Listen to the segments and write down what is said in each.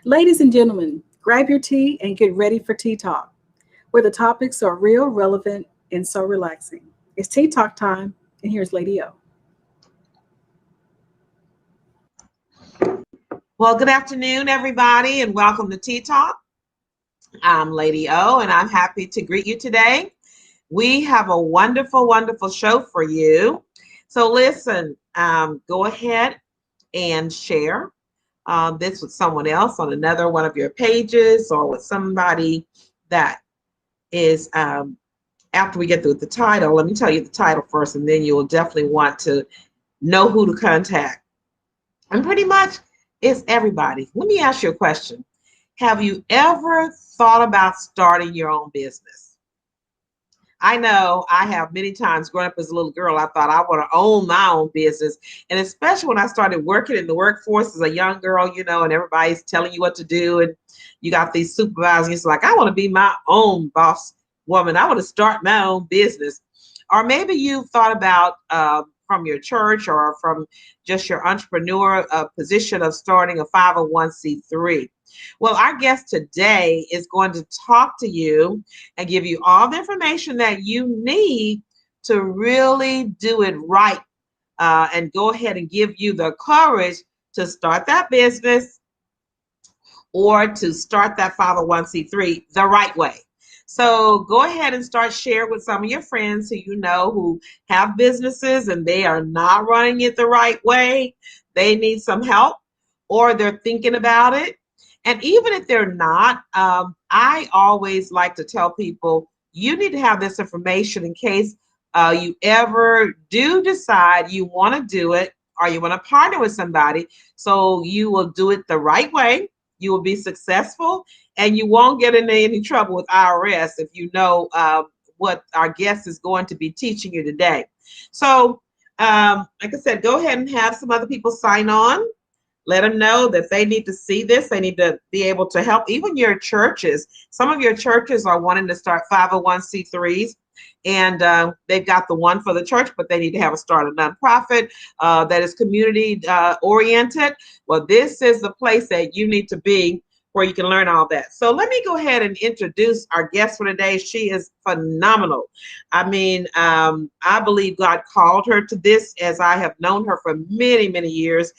Ladies and gentlemen, grab your tea and get ready for Tea Talk, where the topics are real, relevant, and so relaxing. It's Tea Talk time, and here's Lady O. Well, good afternoon, everybody, and welcome to Tea Talk. I'm Lady O, and I'm happy to greet you today. We have a wonderful, wonderful show for you. So listen, go ahead and share this with someone else on another one of your pages or with somebody that is, after we get through the title, let me tell you the title first, and then you'll definitely want to know who to contact. And pretty much it's everybody. Let me ask you a question. Have you ever thought about starting your own business? I know I have many times growing up as a little girl, I thought I want to own my own business. And especially when I started working in the workforce as a young girl, and everybody's telling you what to do. And you got these supervisors, it's like, I want to be my own boss woman. I want to start my own business. Or maybe you've thought about from your church or from just your entrepreneur position of starting a 501c3. Well, our guest today is going to talk to you and give you all the information that you need to really do it right and go ahead and give you the courage to start that business or to start that 501c3 the right way. So go ahead and start sharing with some of your friends who have businesses and they are not running it the right way. They need some help or they're thinking about it. And even if they're not, I always like to tell people you need to have this information in case you ever do decide you want to do it or you want to partner with somebody. So you will do it the right way. You will be successful and you won't get into any trouble with IRS if you know what our guest is going to be teaching you today. So, like I said, go ahead and have some other people sign on. Let them know that they need to see this. They need to be able to help. Even your churches. Some of your churches are wanting to start 501c3s. And they've got the one for the church, but they need to start a nonprofit that is community oriented. Well, this is the place that you need to be where you can learn all that. So let me go ahead and introduce our guest for today. She is phenomenal. I mean, I believe God called her to this as I have known her for many, many years.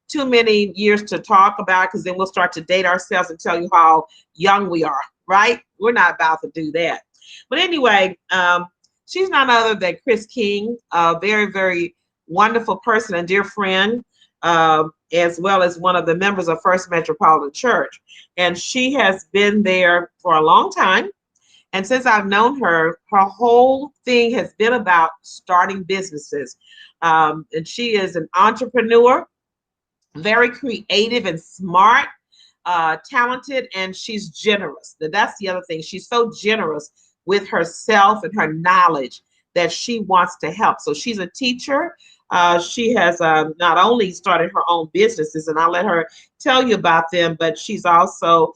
Too many years to talk about because then we'll start to date ourselves and tell you how young we are, right? We're not about to do that. But anyway, she's none other than Chris King, a very, very wonderful person and dear friend, as well as one of the members of First Metropolitan Church. And she has been there for a long time. And since I've known her, her whole thing has been about starting businesses. And she is an entrepreneur, very creative and smart, talented, and she's generous. That's the other thing. She's so generous with herself and her knowledge that she wants to help. So she's a teacher. She has not only started her own businesses, and I'll let her tell you about them, but she's also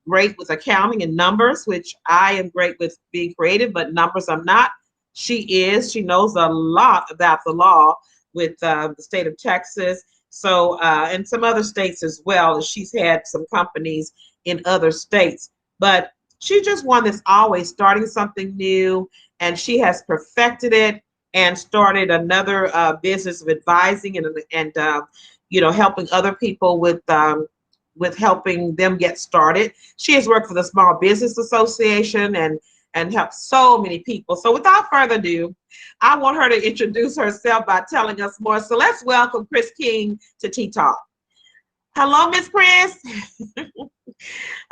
great with accounting and numbers, which I am great with being creative, but numbers I'm not. She is. She knows a lot about the law with the state of Texas. So, and some other states as well. She's had some companies in other states, but she's just one that's always starting something new, and she has perfected it and started another business of advising and helping other people with helping them get started. She has worked for the Small Business Association and helped so many people. So without further ado, I want her to introduce herself by telling us more. So let's welcome Chris King to Tea Talk. Hello, Miss Chris.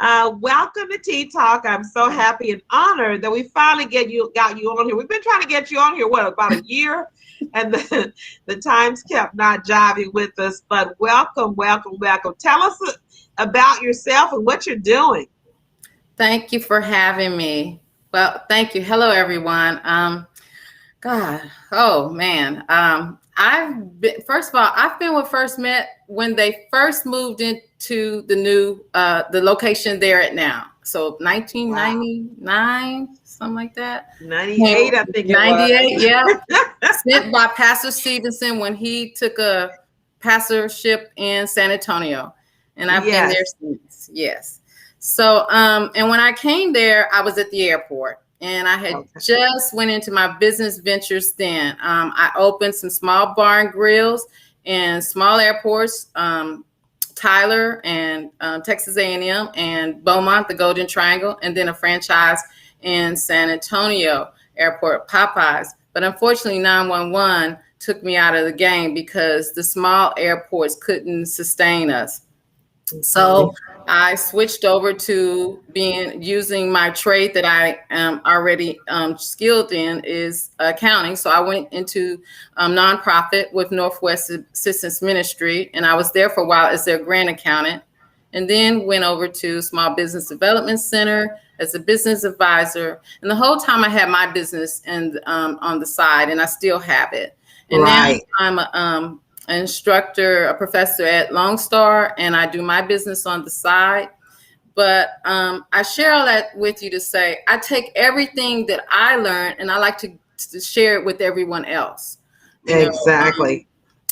Welcome to Tea Talk. I'm so happy and honored that we finally got you on here. We've been trying to get you on here, about a year? And the times kept not jiving with us, but welcome, welcome, welcome. Tell us about yourself and what you're doing. Thank you for having me. Well, thank you. Hello, everyone. God, oh man. First of all, I've been with First Met when they first moved into the new, the location they're at now. So 1999, something like that. 98, I think 98, yeah. Sent by Pastor Stevenson when he took a pastorship in San Antonio. and I've been there since. Yes. So, and when I came there, I was at the airport, and I had just went into my business ventures then. I opened some small bar and grills in small airports, Tyler and Texas A&M, and Beaumont, the Golden Triangle, and then a franchise in San Antonio Airport, Popeyes. But unfortunately, 911 took me out of the game because the small airports couldn't sustain us. So I switched over to using my trade that I am already skilled in, is accounting. So I went into nonprofit with Northwest Assistance Ministry, and I was there for a while as their grant accountant, and then went over to Small Business Development Center as a business advisor. And the whole time I had my business and on the side, and I still have it. And now I'm an instructor, a professor at Lone Star, and I do my business on the side. But I share all that with you to say, I take everything that I learned and I like to share it with everyone else. Exactly.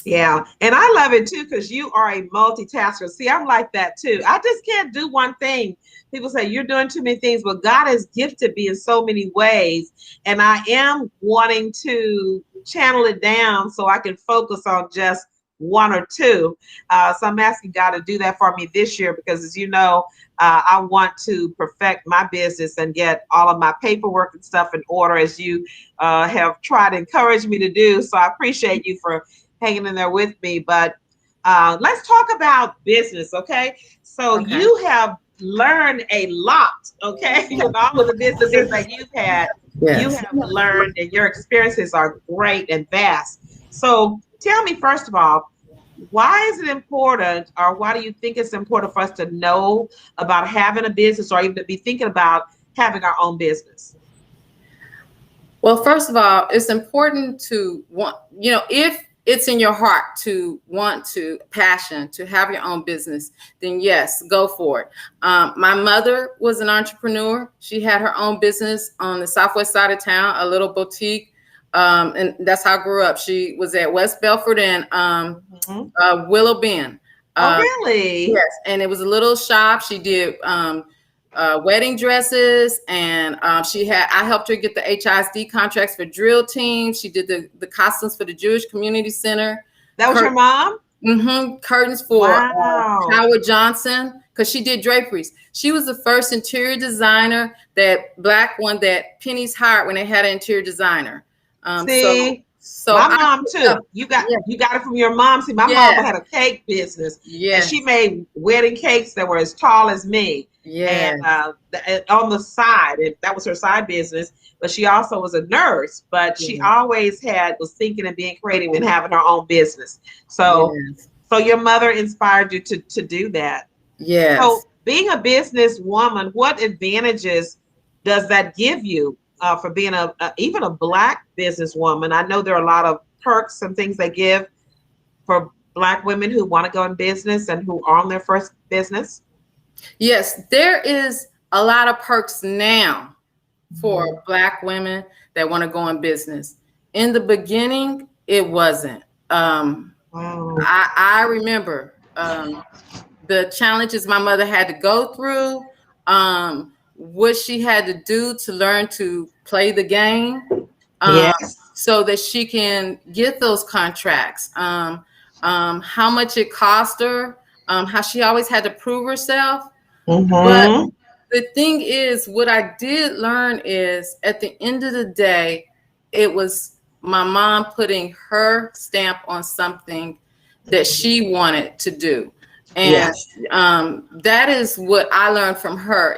Yeah. And I love it too, because you are a multitasker. See, I'm like that too. I just can't do one thing. People say you're doing too many things, but God has gifted me in so many ways. And I am wanting to channel it down so I can focus on just one or two. So I'm asking God to do that for me this year, because as you know, I want to perfect my business and get all of my paperwork and stuff in order, as you have tried to encourage me to do. So I appreciate you for hanging in there with me. But let's talk about business, okay? So you have learned a lot, okay? With all of the businesses that you've had, you have learned, and your experiences are great and vast. So tell me, first of all, why is it important, or why do you think it's important for us to know about having a business, or even to be thinking about having our own business? Well, first of all, it's important to want, if it's in your heart to want to, passion to have your own business, then yes, go for it. My mother was an entrepreneur. She had her own business on the southwest side of town, a little boutique. And that's how I grew up. She was at West Belford and Willow Bend. Oh, really? Yes. And it was a little shop. She did wedding dresses, and I helped her get the HISD contracts for drill teams. She did the costumes for the Jewish Community Center. That was your mom? Mm-hmm. Curtains for Howard Johnson, because she did draperies. She was the first interior designer, that black one that Penny's hired when they had an interior designer. So my mom too. You got it from your mom. See, my mom had a cake business, and she made wedding cakes that were as tall as me. And on the side, that was her side business. But she also was a nurse. But she always was thinking and being creative and having her own business. So your mother inspired you to do that. Yes. So being a business woman, what advantages does that give you? For being even a Black businesswoman? I know there are a lot of perks and things they give for Black women who want to go in business and who are on their first business. Yes, there is a lot of perks now for Black women that want to go in business. In the beginning, it wasn't. I remember the challenges my mother had to go through. What she had to do to learn to play the game, so that she can get those contracts. How much it cost her, how she always had to prove herself. But the thing is, what I did learn is, at the end of the day, it was my mom putting her stamp on something that she wanted to do. And that is what I learned from her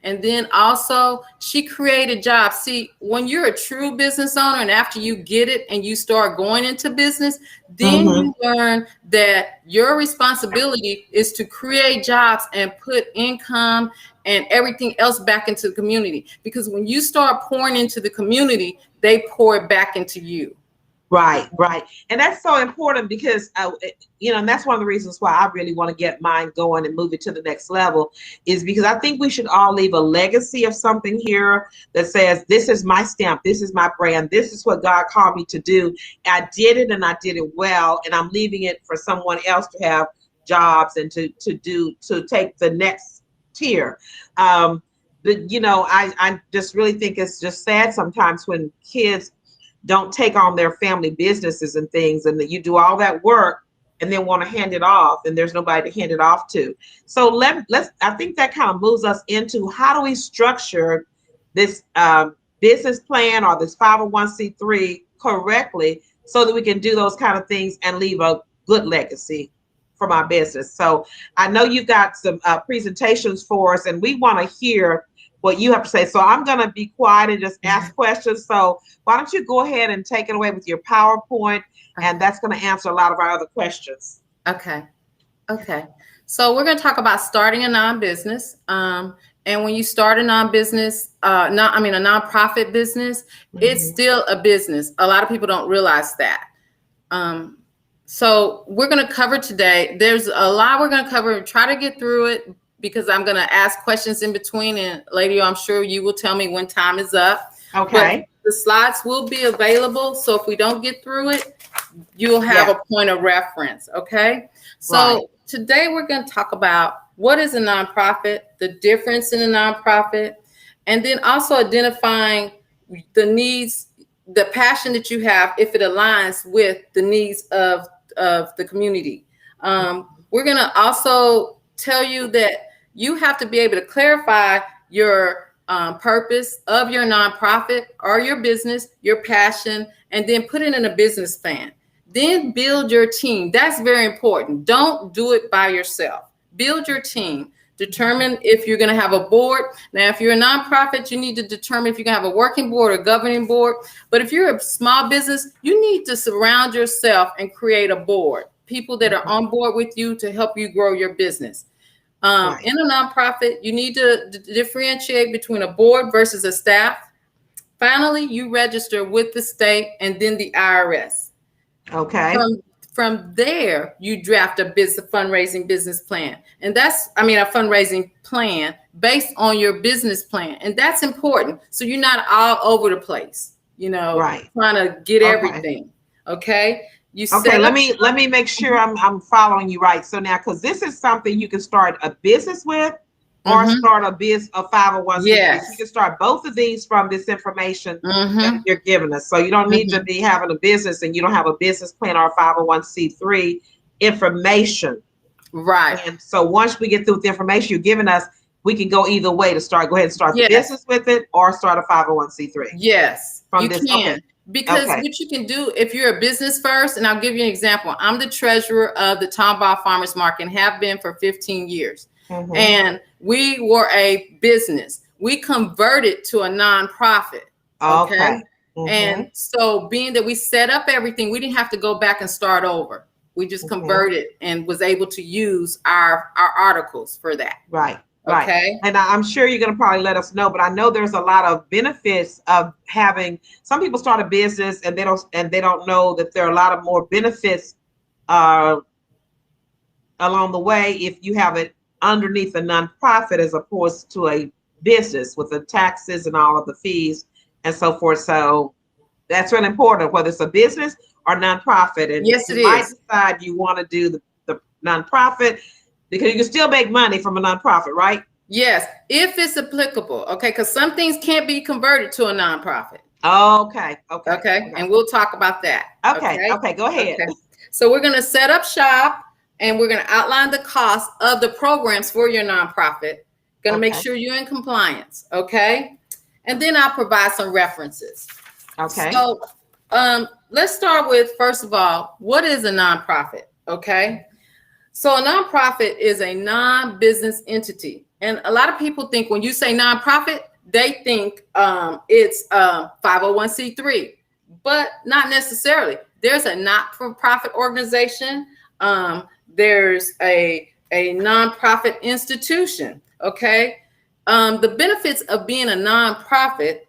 and then also she created jobs. See, when you're a true business owner, and after you get it and you start going into business, then you learn that your responsibility is to create jobs and put income and everything else back into the community. Because when you start pouring into the community, they pour it back into you. Right. And that's so important, because, and that's one of the reasons why I really want to get mine going and move it to the next level, is because I think we should all leave a legacy of something here that says, this is my stamp, this is my brand, this is what God called me to do. I did it, and I did it well, and I'm leaving it for someone else to have jobs and to take the next tier. I just really think it's just sad sometimes when kids don't take on their family businesses and things, and that you do all that work and then want to hand it off, and there's nobody to hand it off to. So let's I think that kind of moves us into how do we structure this business plan or this 501c3 correctly so that we can do those kind of things and leave a good legacy from our business. So I know you've got some presentations for us, and we want to hear what you have to say. So I'm going to be quiet and just ask questions. So why don't you go ahead and take it away with your PowerPoint, and that's going to answer a lot of our other questions. Okay. So we're going to talk about starting a non-business. And when you start a non-business, a nonprofit business, it's still a business. A lot of people don't realize that. So we're going to cover today. There's a lot we're going to cover. Try to get through it because I'm going to ask questions in between. And Lady, I'm sure you will tell me when time is up. Okay. But the slides will be available. So if we don't get through it, you'll have a point of reference. Okay. So today we're going to talk about what is a nonprofit, the difference in a nonprofit, and then also identifying the needs, the passion that you have, if it aligns with the needs of the community. We're going to also tell you that you have to be able to clarify your purpose of your nonprofit or your business, your passion, and then put it in a business plan. Then build your team. That's very important. Don't do it by yourself. Build your team. Determine if you're going to have a board. Now, if you're a nonprofit, you need to determine if you're going to have a working board or governing board. But if you're a small business, you need to surround yourself and create a board. People that are on board with you to help you grow your business. In a nonprofit, you need to differentiate between a board versus a staff. Finally, you register with the state and then the IRS. Okay. From there, you draft a fundraising business plan. And that's, a fundraising plan based on your business plan. And that's important. So you're not all over the place, trying to get everything. Okay. Let me make sure I'm following you right. So now, because this is something you can start a business with or start a 501c3. Yes. You can start both of these from this information that you're giving us. So you don't need to be having a business and you don't have a business plan or a 501c3 information. Right. And so once we get through with the information you're giving us, we can go either way to go ahead and start the business with it or start a 501c3. Yes, from you this, can. Because what you can do if you're a business first, and I'll give you an example. I'm the treasurer of the Tomball Farmers Market and have been for 15 years. And we were a business. We converted to a nonprofit. Okay. And so being that we set up everything, we didn't have to go back and start over. We just converted and was able to use our articles for that. Right. Okay. And I'm sure you're going to probably let us know, but I know there's a lot of benefits of having some people start a business and they don't know that there are a lot of more benefits along the way if you have it underneath a nonprofit as opposed to a business with the taxes and all of the fees and so forth. So that's really important, whether it's a business or nonprofit. And yes, you might decide you want to do the nonprofit because you can still make money from a nonprofit, right? Yes, if it's applicable. Okay, because some things can't be converted to a nonprofit. Okay. And we'll talk about that. Okay, go ahead. Okay. So we're going to set up shop and we're going to outline the cost of the programs for your nonprofit. Going to make sure you're in compliance. Okay. And then I'll provide some references. Okay. So let's start with, first of all, what is a nonprofit? Okay. So a nonprofit is a non-business entity. And a lot of people think when you say nonprofit, they think it's 501c3, but not necessarily. There's a not-for-profit organization. There's a nonprofit institution. Okay. The benefits of being a nonprofit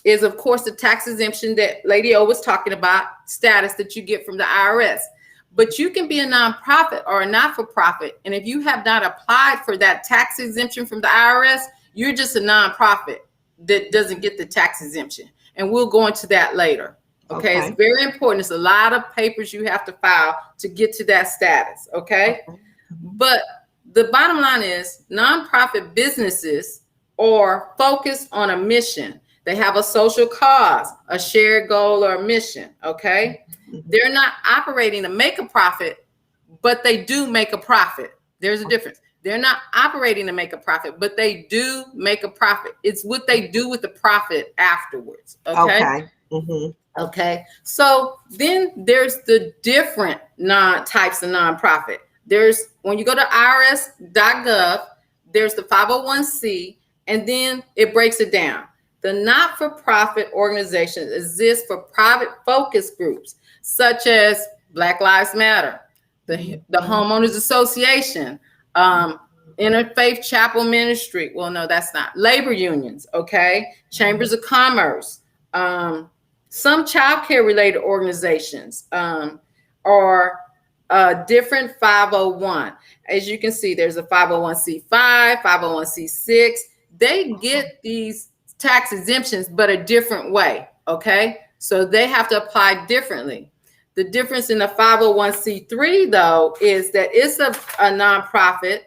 is, of course, the tax exemption that Lady O was talking about, status that you get from the IRS. But you can be a nonprofit or a not-for-profit. And if you have not applied for that tax exemption from the IRS, you're just a nonprofit that doesn't get the tax exemption. And we'll go into that later. Okay. It's very important. It's a lot of papers you have to file to get to that status. Okay. But the bottom line is nonprofit businesses are focused on a mission. They have a social cause, a shared goal or a mission, okay? They're not operating to make a profit, but they do make a profit. There's a difference. They're not operating to make a profit, but they do make a profit. It's what they do with the profit afterwards, okay? Okay, so then there's the different types of nonprofit. There's, when you go to irs.gov, there's the 501c, and then it breaks it down. The not-for-profit organizations exist for private focus groups, such as Black Lives Matter, the Homeowners Association, Interfaith Chapel Ministry. Well, no, that's not. Labor unions, okay? Chambers of Commerce, some childcare related organizations, or different 501. As you can see, there's a 501c5, 501c6. They get these tax exemptions, but a different way, okay? So they have to apply differently. The difference in the 501c3, though, is that it's a nonprofit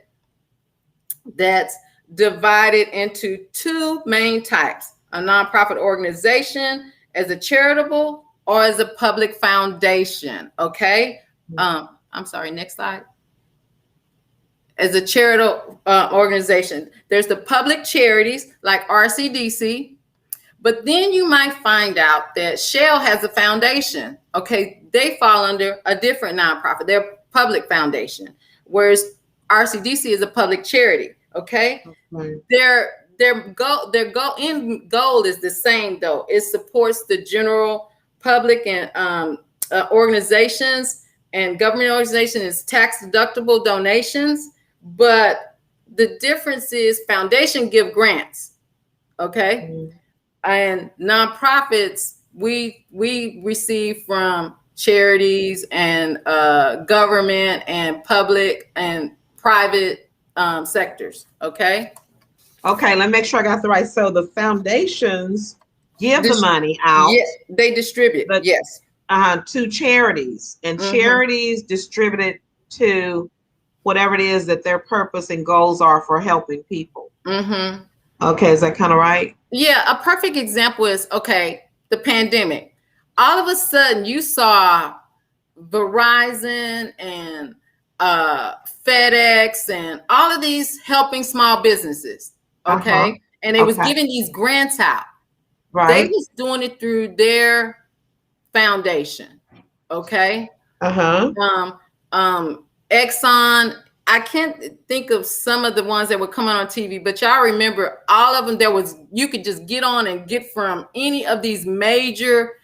that's divided into two main types: a nonprofit organization as a charitable or as a public foundation, okay? I'm sorry, next slide. As a charitable organization, there's the public charities like RCDC, but then you might find out that Shell has a foundation, okay? They fall under a different nonprofit. They're a public foundation, whereas RCDC is a public charity, okay? Their goal is the same, though. It supports the general public and organizations and government organizations is tax deductible donations, but the difference is foundation give grants, okay? And nonprofits, we receive from charities and government and public and private sectors, okay? Okay, let me make sure I got the right. So the foundations give the money out. Yes, they distribute, but, yes. To charities, and charities distribute it to whatever it is that their purpose and goals are for helping people. Okay, is that kind of right? Yeah, a perfect example is, okay, the pandemic. All of a sudden you saw Verizon and FedEx and all of these helping small businesses, okay? And they was giving these grants out. They was doing it through their foundation, okay? Exxon, I can't think of some of the ones that were coming on TV, but y'all remember all of them. There was, you could just get on and get from any of these major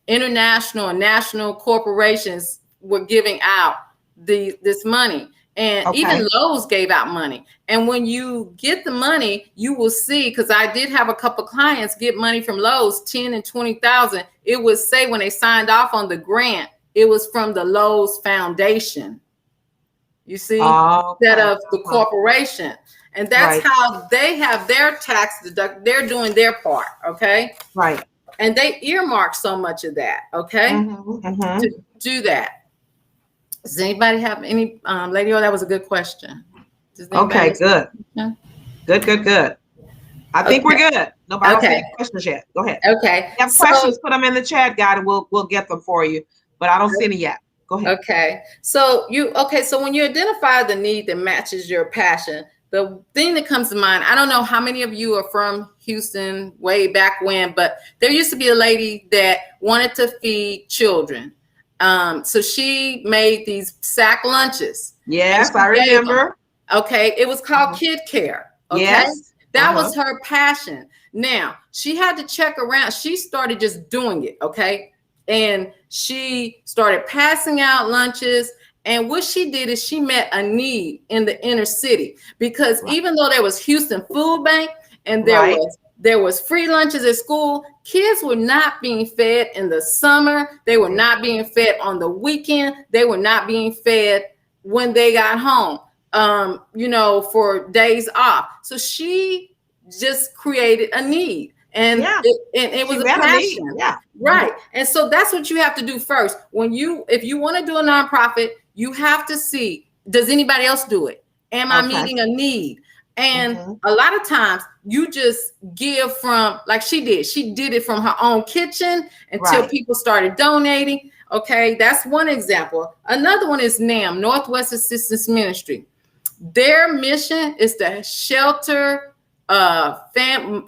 international and national corporations were giving out this money. And even Lowe's gave out money. And when you get the money, you will see, because I did have a couple clients get money from Lowe's, 10 and 20,000. It would say when they signed off on the grant, it was from the Lowe's Foundation. You see, instead of the corporation. And that's how they have their tax deduct. They're doing their part, okay? And they earmark so much of that, okay? To do that. Does anybody have any, Lady O, that was a good question. Okay, good. Good. I think we're good. Nobody else has questions yet. Go ahead. Okay. If you have questions, put them in the chat, guide, and we'll get them for you. But I don't see any yet. Go ahead. Okay. So when you identify the need that matches your passion, the thing that comes to mind, I don't know how many of you are from Houston way back when, but there used to be a lady that wanted to feed children. So she made these sack lunches. Yes, I remember. Okay. It was called Kid Care. Okay. Yes. That was her passion. Now she had to check around. She started just doing it. Okay. And she started passing out lunches. And what she did is she met a need in the inner city, because even though there was Houston Food Bank and there was free lunches at school, kids were not being fed in the summer. They were not being fed on the weekend. They were not being fed when they got home, for days off. So she just created a need. And it was a passion. Right. And so that's what you have to do first. If you want to do a nonprofit, you have to see does anybody else do it? Am I Okay. meeting a need? And Mhm. a lot of times you just give from, like she did. She did it from her own kitchen until Right. people started donating. Okay, that's one example. Another one is NAM, Northwest Assistance Ministry. Their mission is to shelter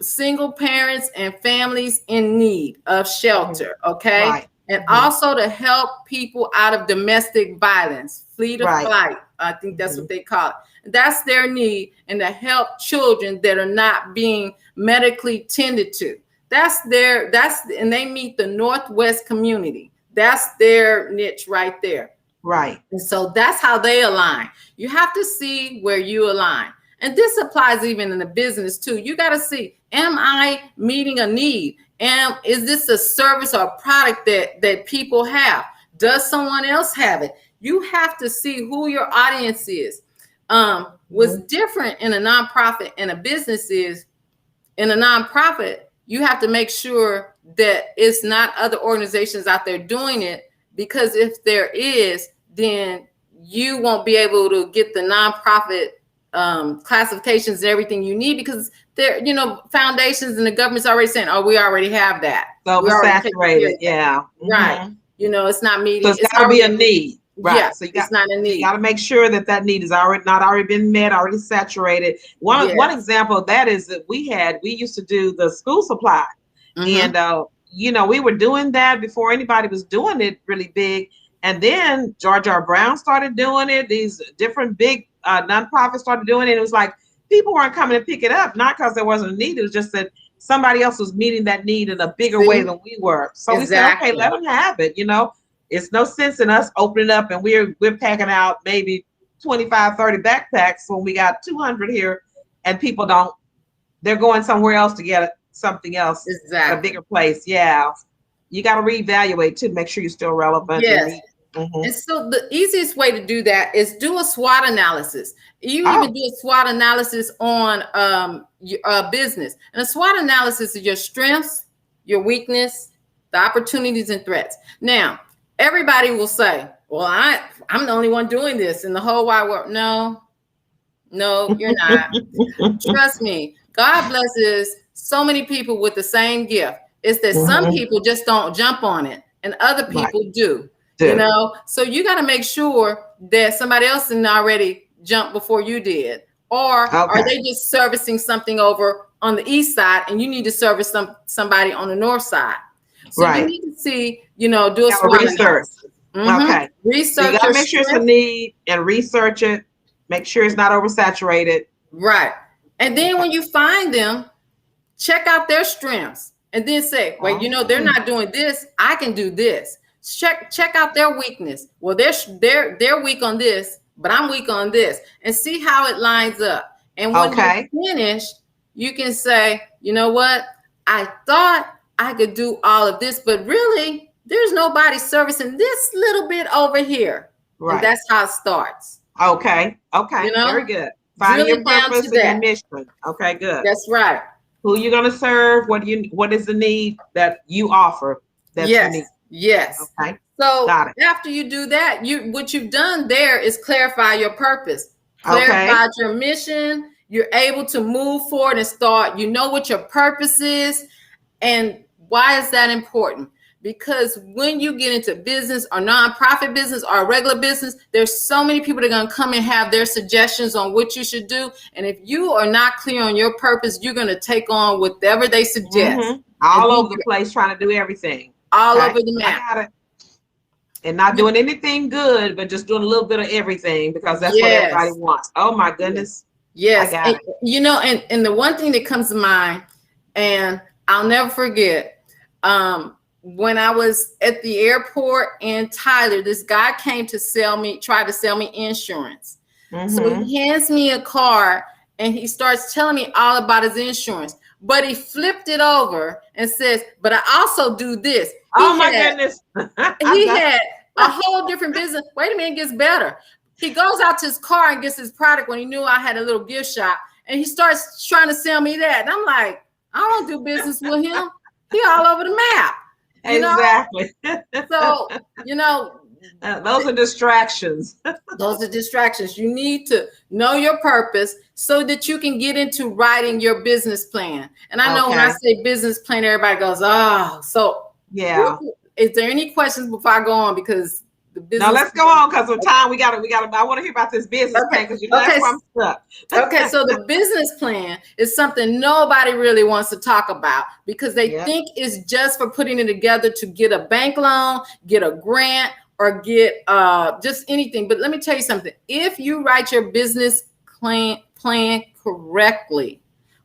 single parents and families in need of shelter. Okay, Right. and Mhm. also to help people out of domestic violence, flee to Right. flight. I think that's what they call it. That's their need, and to help children that are not being medically tended to. And they meet the Northwest community. That's their niche right there. Right. And so that's how they align. You have to see where you align. And this applies even in the business too. You got to see, am I meeting a need? Is this a service or a product that people have? Does someone else have it? You have to see who your audience is. What's different in a nonprofit and a business is, in a nonprofit, you have to make sure that it's not other organizations out there doing it, because if there is, then you won't be able to get the nonprofit classifications and everything you need, because there, foundations and the government's already saying, oh, we already have that. So We already take care of oversaturated. that. Yeah. Right. Mhm. It's not meeting. So it's got to be a need. Right. Yeah, So it's not a you need. got to make sure that need is already been met, already saturated. One example of that is that we used to do the school supply, and we were doing that before anybody was doing it really big. And then George R. Brown started doing it. These different big nonprofits started doing it. It was like people weren't coming to pick it up, not because there wasn't a need. It was just that somebody else was meeting that need in a bigger way than we were. So we said, okay, let them have it. It's no sense in us opening up and we're packing out maybe 25, 30 backpacks when we got 200 here, and people they're going somewhere else to get something else, a bigger place. Yeah. You got to reevaluate too, make sure you're still relevant. Yes. And so the easiest way to do that is do a SWOT analysis. You even do a SWOT analysis on your business. And a SWOT analysis is your strengths, your weakness, the opportunities and threats. Now, everybody will say, well, I'm the only one doing this in the whole wide world. No, you're not. Trust me. God blesses so many people with the same gift. It's that some people just don't jump on it and other people do. So you got to make sure that somebody else didn't already jump before you did. Or are they just servicing something over on the east side and you need to service somebody on the north side? So you need to see, do a SWOT research. Okay. Research. So you got to make sure it's a need and research it. Make sure it's not oversaturated. Right. And then when you find them, check out their strengths and then say, wait, they're not doing this. I can do this. Check out their weakness. Well, they're weak on this, but I'm weak on this, and see how it lines up. And when you finish, you can say, you know what? I thought I could do all of this, but really there's nobody servicing this little bit over here. Right. And that's how it starts. Okay. Very good. Finding your purpose and your mission. Okay, good. That's right. Who you're going to serve? What is the need that you offer? That's unique. Yes. Okay. So after you do that, what you've done there is clarify your purpose, clarify your mission. You're able to move forward and start. You know what your purpose is. And why is that important? Because when you get into business or nonprofit business or regular business, there's so many people that are going to come and have their suggestions on what you should do. And if you are not clear on your purpose, you're going to take on whatever they suggest. All over the place, trying to do everything. All over the map. I got it. And not doing anything good, but just doing a little bit of everything because that's what everybody wants. Oh my goodness. Yes. And the one thing that comes to mind, and I'll never forget, when I was at the airport in Tyler, this guy came to try to sell me insurance. So he hands me a card and he starts telling me all about his insurance. But he flipped it over and says, but I also do this. Goodness. He had a whole different business. Wait a minute, it gets better. He goes out to his car and gets his product when he knew I had a little gift shop. And he starts trying to sell me that. And I'm like, I don't do business with him. He all over the map. Exactly. So, Those are distractions. Those are distractions. You need to know your purpose so that you can get into writing your business plan. And I know when I say business plan, everybody goes, oh, so yeah. Is there any questions before I go on? Because the business. No, let's go on because of time. We got to. I want to hear about this business plan because that's where I'm stuck. Okay, so the business plan is something nobody really wants to talk about because they think it's just for putting it together to get a bank loan, get a grant, or get just anything. But let me tell you something. If you write your business plan correctly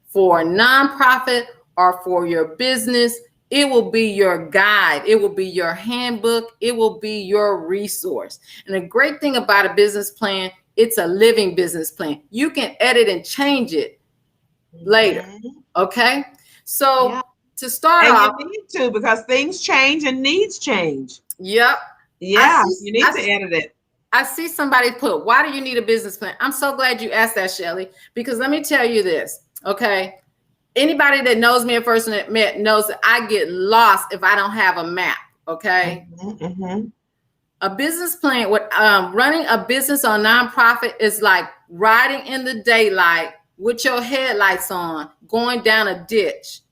for a nonprofit or for your business, it will be your guide. It will be your handbook. It will be your resource. And the great thing about a business plan, it's a living business plan. You can edit and change it later. Okay. So to start off, you need to because things change and needs change. Yep. Yeah, you need to edit it. I see somebody put, why do you need a business plan? I'm so glad you asked that, Shelly, because let me tell you this. Okay. Anybody that knows me at first and met knows that I get lost if I don't have a map. Okay. A business plan with running a business or nonprofit is like riding in the daylight with your headlights on, going down a ditch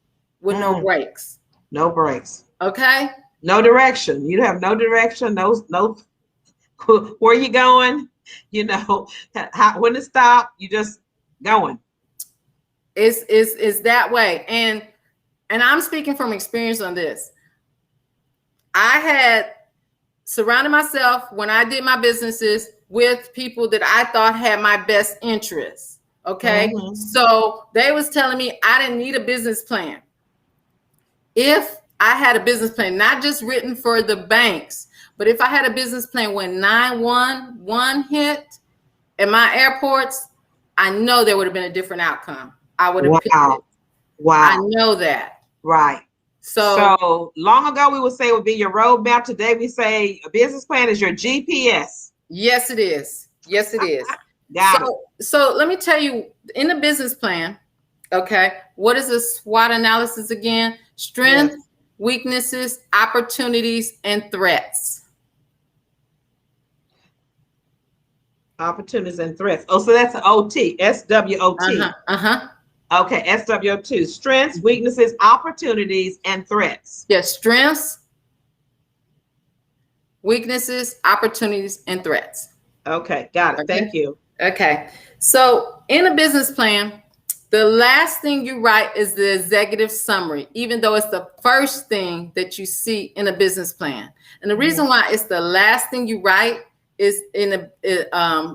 with no brakes. No brakes. Okay. No direction. You have no direction. No. Where you going? You know when to stop. You just going. It's that way, and I'm speaking from experience on this. I had surrounded myself when I did my businesses with people that I thought had my best interests. Okay, so they was telling me I didn't need a business plan. If I had a business plan, not just written for the banks, but if I had a business plan when 911 hit at my airports, I know there would have been a different outcome. I would have picked it. Wow. I know that. Right. So long ago, we would say it would be your roadmap. Today, we say a business plan is your GPS. Yes, it is. Yes, it is. Got it. So let me tell you, in the business plan, okay, what is a SWOT analysis again? Strength, weaknesses, opportunities, and threats. Opportunities and threats. Oh, so that's an OT, SWOT. Okay, SWOT. Strengths, weaknesses, opportunities, and threats. Yes, strengths, weaknesses, opportunities, and threats. Okay, got it. Okay. Thank you. Okay, so in a business plan, the last thing you write is the executive summary, even though it's the first thing that you see in a business plan. And the reason why it's the last thing you write is in a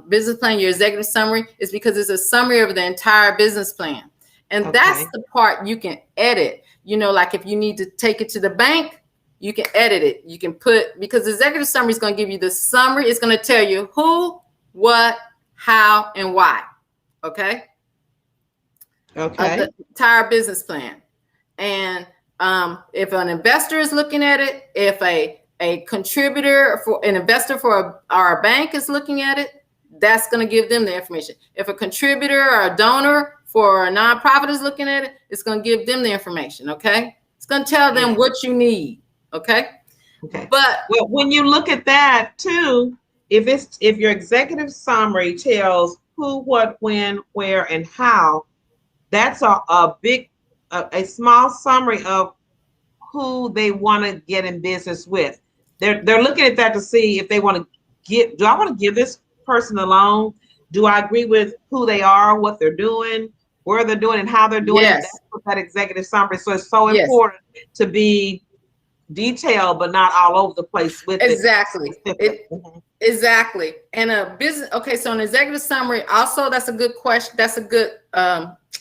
business plan, your executive summary, is because it's a summary of the entire business plan. And that's the part you can edit. You know, like if you need to take it to the bank, you can edit it. You can put, because the executive summary is going to give you the summary. It's going to tell you who, what, how, and why. Okay. The entire business plan. And if an investor is looking at it, if a contributor for an investor for our bank is looking at it, that's going to give them the information. If a contributor or a donor for a nonprofit is looking at it, it's going to give them the information. Okay. It's going to tell them what you need. Okay. Okay. But when you look at that too, if your executive summary tells who, what, when, where, and how, that's a small summary of who they want to get in business with. They're looking at that to see if they want to do I want to give this person a loan? Do I agree with who they are, what they're doing, where they're doing, and how they're doing it? That's what that executive summary. So it's so important to be detailed, but not all over the place with it. Exactly. And a business. Okay. So an executive summary also, that's a good question. That's a good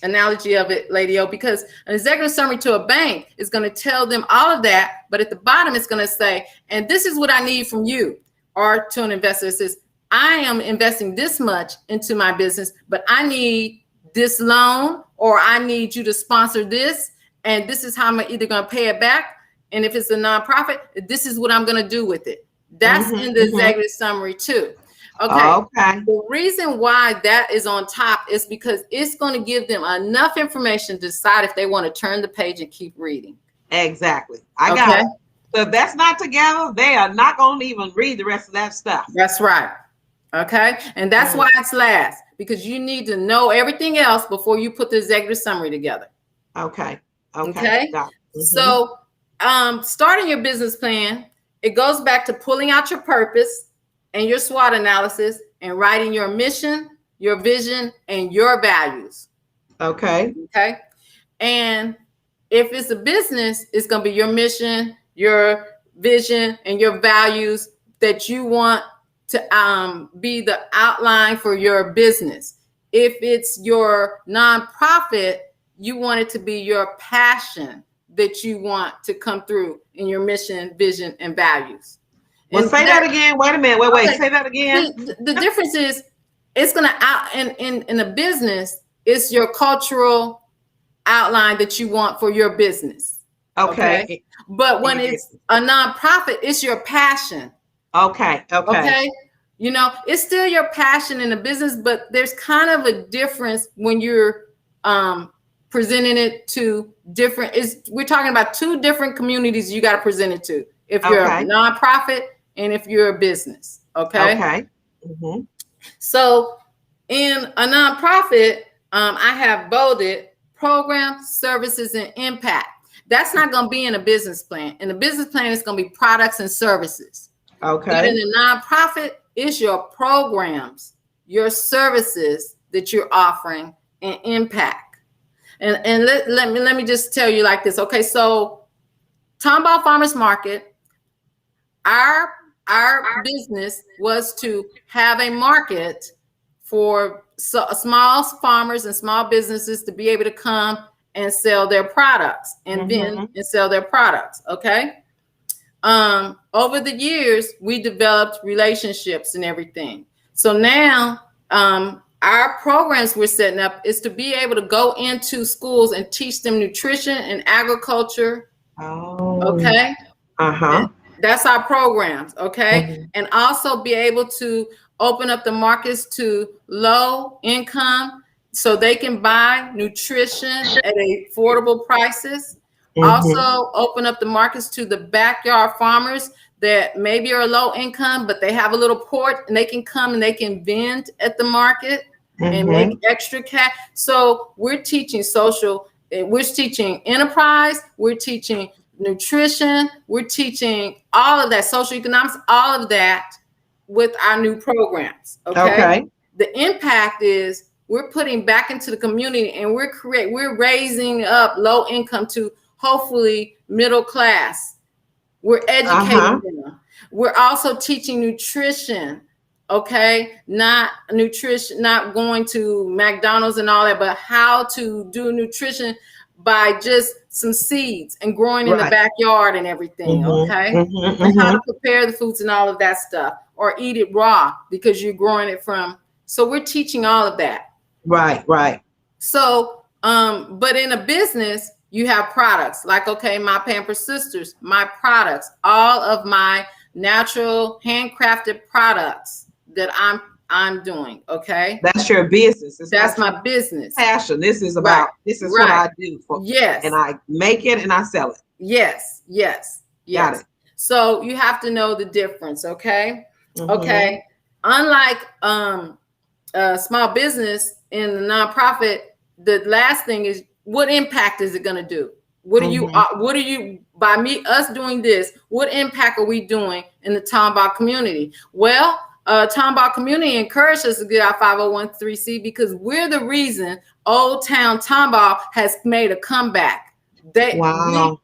analogy of it, Lady O, because an executive summary to a bank is going to tell them all of that. But at the bottom, it's going to say, and this is what I need from you. Or to an investor, it says, I am investing this much into my business, but I need this loan, or I need you to sponsor this. And this is how I'm either going to pay it back. And if it's a nonprofit, this is what I'm going to do with it. That's in the executive summary too. Okay. The reason why that is on top is because it's going to give them enough information to decide if they want to turn the page and keep reading. Exactly. I got it. So if that's not together, they are not going to even read the rest of that stuff. That's right. Okay. And that's why it's last, because you need to know everything else before you put the executive summary together. Okay. Okay. Got it. So starting your business plan, it goes back to pulling out your purpose and your SWOT analysis and writing your mission, your vision, and your values. Okay. Okay. And if it's a business, it's going to be your mission, your vision, and your values that you want to be the outline for your business. If it's your nonprofit, you want it to be your passion that you want to come through in your mission, vision, and values. Well, And say that again. Wait a minute. Wait. Okay. Say that again. The difference is it's going to out in a business, it's your cultural outline that you want for your business. Okay. But when it's a nonprofit, it's your passion. Okay. You know, it's still your passion in the business, but there's kind of a difference when you're presenting it to different. We're talking about two different communities you got to present it to. If you're a nonprofit and if you're a business. Okay. So in a nonprofit, I have bolded program, services, and impact. That's not going to be in a business plan. In the business plan, it's going to be products and services. Okay. But in a nonprofit, it's your programs, your services that you're offering, and impact. And let me just tell you like this. Okay, so Tomball Farmers Market, our business was to have a market for small farmers and small businesses to be able to come and sell their products and then sell their products. Okay. Over the years, we developed relationships and everything. So now our programs we're setting up is to be able to go into schools and teach them nutrition and agriculture. Okay. That's our programs. Okay. And also be able to open up the markets to low income so they can buy nutrition at affordable prices. Also open up the markets to the backyard farmers that maybe are low income, but they have a little port and they can come and they can vend at the market and make extra cash. So we're teaching we're teaching enterprise, we're teaching nutrition, we're teaching all of that, social economics, all of that with our new programs. Okay. The impact is we're putting back into the community and we're raising up low income to hopefully middle class. We're educating them. We're also teaching nutrition. Okay. Not nutrition, not going to McDonald's and all that, but how to do nutrition by just some seeds and growing in the backyard and everything. Okay. And how to prepare the foods and all of that stuff, or eat it raw because you're growing it from. So we're teaching all of that. Right. So, but in a business, you have products like, okay, my Pampers Sisters, my products, all of my natural handcrafted products that I'm doing. Okay. That's your business. That's my business. Passion. This is about, this is what I do for. Yes. And I make it and I sell it. Yes. Got it. So you have to know the difference. Okay. Okay. Unlike, small business in the nonprofit, the last thing is, what impact is it going to do? What are you, by us doing this, what impact are we doing in the Tomball community? Well, Tomball community encouraged us to get our 501(c) because we're the reason Old Town Tomball has made a comeback.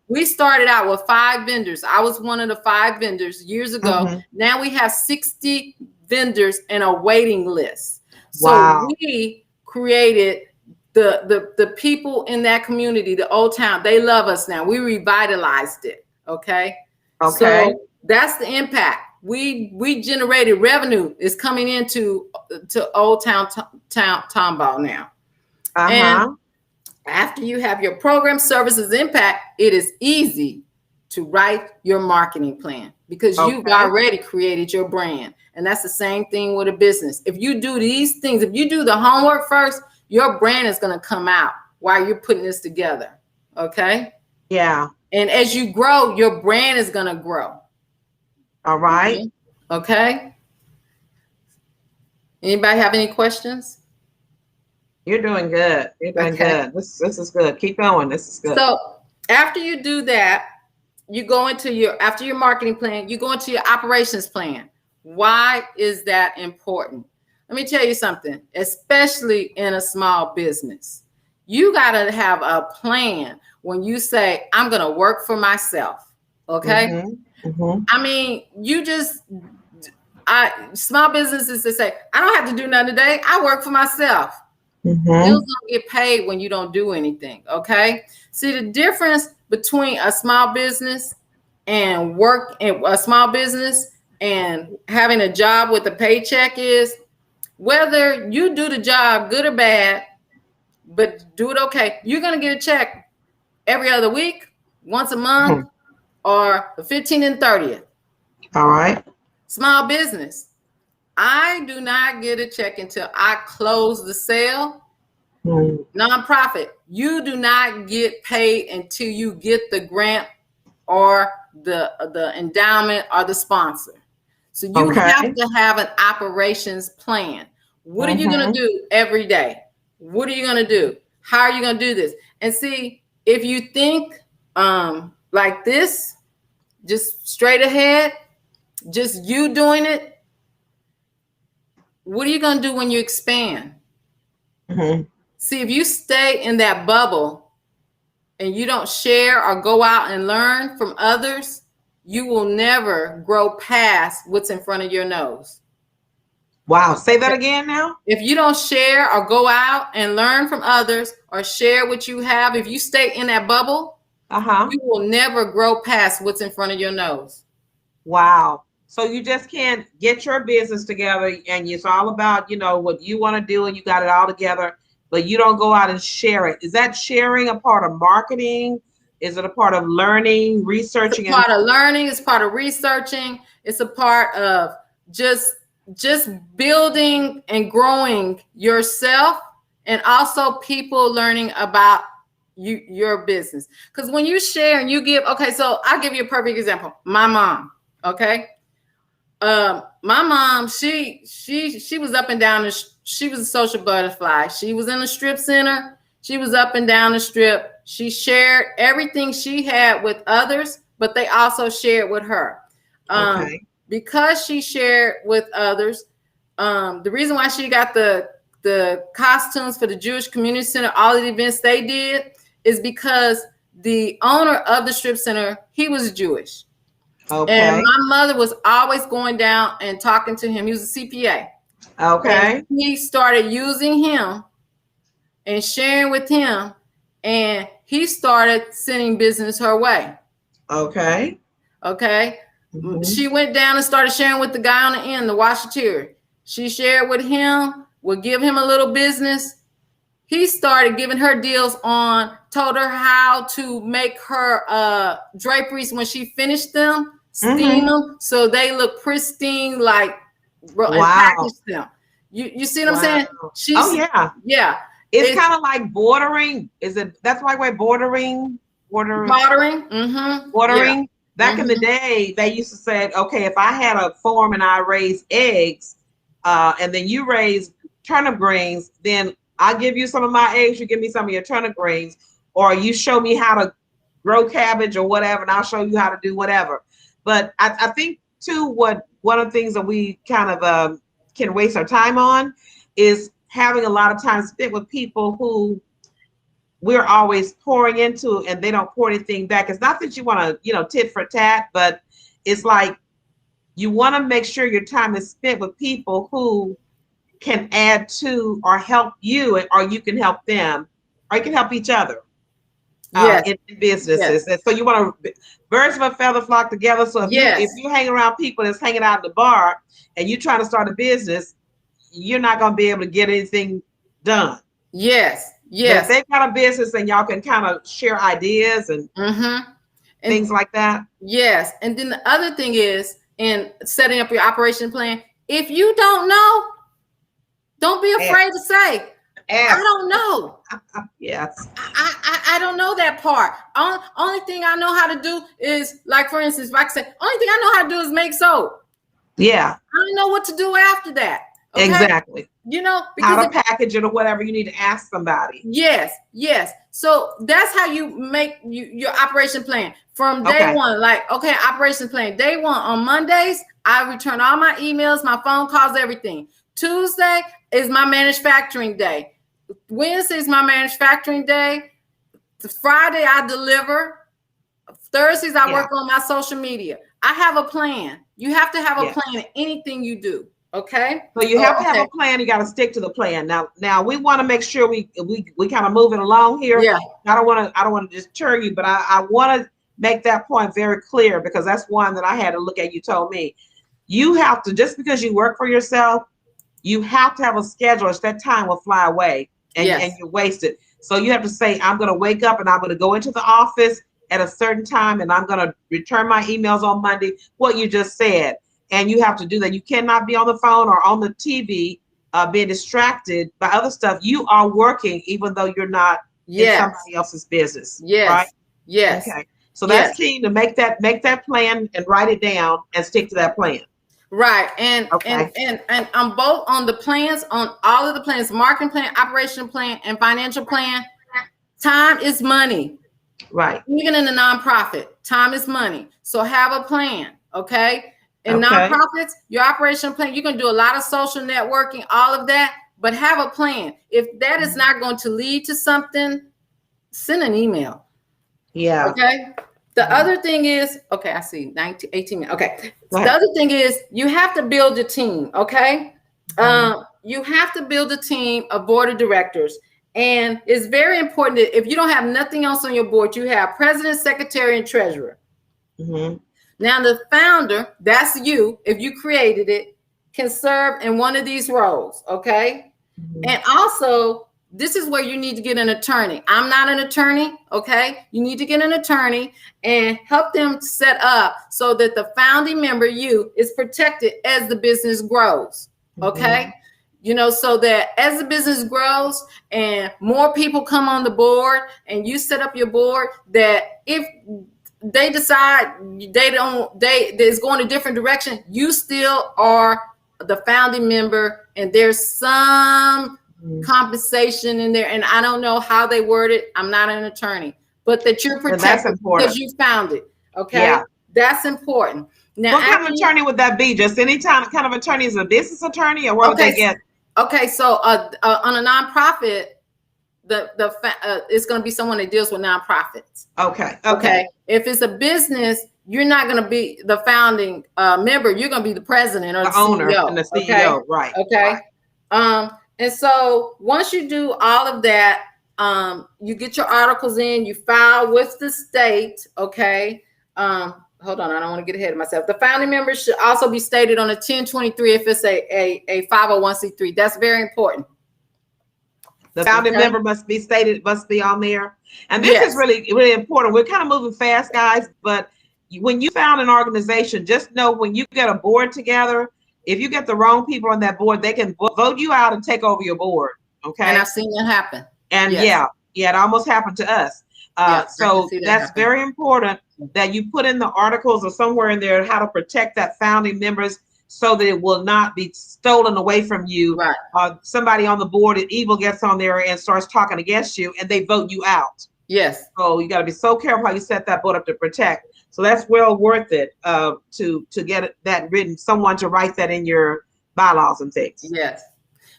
We started out with 5 vendors. I was one of the 5 vendors years ago. Now we have 60 vendors and a waiting list. So we created the people in that community, the Old Town, they love us now. We revitalized it. Okay. So that's the impact. We generated revenue is coming into Old Town Tomball now. And after you have your program, services, impact, it is easy to write your marketing plan because you've already created your brand. And that's the same thing with a business. If you do these things, if you do the homework first, your brand is going to come out while you're putting this together. Okay. Yeah. And as you grow, your brand is going to grow. All right. Okay. Anybody have any questions? You're doing good. You're doing good. This is good. Keep going. This is good. So after you do that, you go into after your marketing plan, you go into your operations plan. Why is that important? Let me tell you something, especially in a small business. You got to have a plan when you say, I'm going to work for myself. Okay. I mean, small businesses that say, I don't have to do nothing today. I work for myself. Bills don't get paid when you don't do anything. Okay. See, the difference between a small business and having a job with a paycheck is whether you do the job good or bad, but do it okay. You're going to get a check every other week, once a month, or the 15th and 30th. All right. Small business. I do not get a check until I close the sale. Nonprofit. You do not get paid until you get the grant or the endowment or the sponsor. So you have to have an operations plan. What are you going to do every day? What are you going to do? How are you going to do this? And see, if you think like this, just straight ahead, just you doing it, what are you going to do when you expand? See, if you stay in that bubble and you don't share or go out and learn from others, you will never grow past what's in front of your nose. Wow. Say that again now. If you don't share or go out and learn from others or share what you have, if you stay in that bubble, you will never grow past what's in front of your nose. Wow. So you just can't get your business together and it's all about, what you want to do and you got it all together, but you don't go out and share it. Is that sharing a part of marketing? Is it a part of learning, researching? It's a part of learning. It's part of researching. It's a part of just building and growing yourself, and also people learning about your business. Because when you share and you give, so I'll give you a perfect example. My mom, my mom, she was up and down. She was a social butterfly. She was in a strip center. She was up and down the strip. She shared everything she had with others, but they also shared with her. Because she shared with others, the reason why she got the costumes for the Jewish Community Center, all the events they did, is because the owner of the strip center, he was Jewish. And my mother was always going down and talking to him. He was a CPA. And he started using him and sharing with him, and he started sending business her way. She went down and started sharing with the guy on the end, the washateer. She shared with him, would give him a little business. He started giving her deals told her how to make her draperies when she finished them, steam them so they look pristine, and package them. You see what I'm saying? Yeah. It's kind of like bordering. That's why we're bordering? Bordering. Bordering. Back in the day, they used to say, okay, if I had a farm and I raised eggs, and then you raise turnip greens, then I'll give you some of my eggs, you give me some of your turnip greens, or you show me how to grow cabbage or whatever, and I'll show you how to do whatever. But I think too, one of the things that we kind of can waste our time on is having a lot of time spent with people who we're always pouring into and they don't pour anything back. It's not that you want to, tit for tat, but it's like you want to make sure your time is spent with people who can add to or help you, or you can help them, or you can help each other in businesses. And so you want to birds of a feather flock together. So if you hang around people that's hanging out in the bar and you're trying to start a business, you're not going to be able to get anything done. Yes. But if they've got a business and y'all can kind of share ideas and things like that. Yes. And then the other thing is, in setting up your operation plan, if you don't know, don't be afraid to say, I don't know. Yes. I don't know that part. Only thing I know how to do is, like, for instance, if I say, only thing I know how to do is make soap. Yeah. I don't know what to do after that. Okay? Exactly. Because how to package it or whatever, you need to ask somebody. Yes. So that's how you make your operation plan from day one. Like, okay, operation plan. Day one, on Mondays, I return all my emails, my phone calls, everything. Tuesday is my manufacturing day. Wednesday is my manufacturing day. Friday, I deliver. Thursdays, I work on my social media. I have a plan. You have to have a plan in anything you do. Okay. So you have to have a plan. You got to stick to the plan. Now we want to make sure we kind of move it along here. Yeah. I don't want to deter you, but I want to make that point very clear, because that's one that I had to look at. You told me you have to, just because you work for yourself, you have to have a schedule, or that time will fly away and you waste it. So you have to say, I'm going to wake up and I'm going to go into the office at a certain time, and I'm going to return my emails on Monday, what you just said. And you have to do that. You cannot be on the phone or on the TV being distracted by other stuff. You are working, even though you're not in somebody else's business. Yes. Right? Yes. Okay. So that's key, to make that plan and write it down and stick to that plan. Right. And I'm both on the plans, on all of the plans, marketing plan, operation plan, and financial plan. Time is money. Right. Even in the nonprofit, time is money. So have a plan. Okay. In nonprofits, your operation plan, you can do a lot of social networking, all of that, but have a plan. If that is not going to lead to something, send an email. Yeah. Okay. The other thing is, I see 18 minutes. Okay. The other thing is, you have to build a team. Okay. You have to build a team, a board of directors. And it's very important that if you don't have nothing else on your board, you have president, secretary, and treasurer. Mm-hmm. Now, the founder, that's you, if you created it, can serve in one of these roles, okay? Mm-hmm. And also, this is where you need to get an attorney. I'm not an attorney, okay? You need to get an attorney and help them set up so that the founding member, you, is protected as the business grows, okay? Mm-hmm. So that as the business grows and more people come on the board and you set up your board, that if they decide it's going a different direction, you still are the founding member, and there's some compensation in there. And I don't know how they word it. I'm not an attorney, but that you're protected because you found it. Okay. Yeah. That's important. Now, what kind of attorney would that be? Just any kind of attorney? Is a business attorney, or what would they get? Okay. So on a nonprofit, it's going to be someone that deals with nonprofits. Okay. If it's a business, you're not going to be the founding member. You're going to be the president or the owner CEO. And the CEO. Okay? Right. Okay. Right. And so once you do all of that, you get your articles in, you file with the state. Okay. Hold on. I don't want to get ahead of myself. The founding member should also be stated on a 1023 if it's a 501c3. That's very important. The founding member must be on there. And this is really, really important. We're kind of moving fast, guys, but when you found an organization, just know when you get a board together, if you get the wrong people on that board, they can vote you out and take over your board. Okay. And I've seen that happen. And it almost happened to us. So that's very important that you put in the articles or somewhere in there how to protect that founding members, so that it will not be stolen away from you. Right. Somebody on the board, evil gets on there and starts talking against you, and they vote you out. Yes. So you got to be so careful how you set that board up to protect. So that's well worth it to get that written, someone to write that in your bylaws and things. Yes.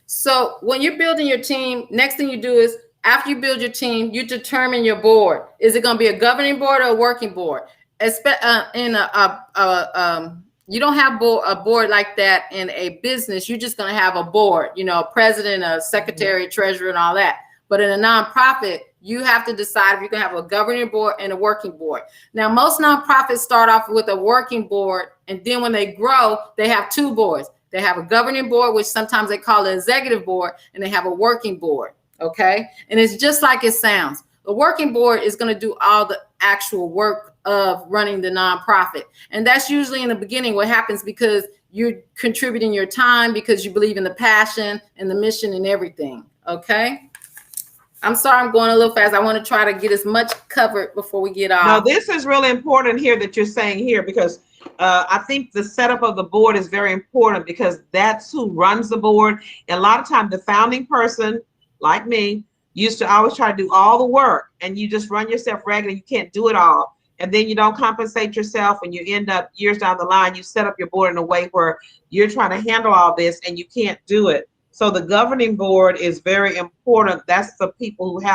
So when you're building your team, next thing you do is, after you build your team, you determine your board. Is it going to be a governing board or a working board? You don't have a board like that in a business. You're just going to have a board, a president, a secretary, treasurer, and all that. But in a nonprofit, you have to decide if you're going to have a governing board and a working board. Now, most nonprofits start off with a working board, and then when they grow, they have two boards. They have a governing board, which sometimes they call an executive board, and they have a working board. Okay. And it's just like it sounds. The working board is going to do all the actual work of running the nonprofit. And that's usually in the beginning what happens, because you're contributing your time because you believe in the passion and the mission and everything. Okay. I'm sorry I'm going a little fast. I want to try to get as much covered before we get off. Now, this is really important here that you're saying here, because I think the setup of the board is very important, because that's who runs the board. And a lot of times the founding person, like me, used to always try to do all the work, and you just run yourself ragged and you can't do it all. And then you don't compensate yourself, and you end up years down the line, you set up your board in a way where you're trying to handle all this and you can't do it. So the governing board is very important. That's the people who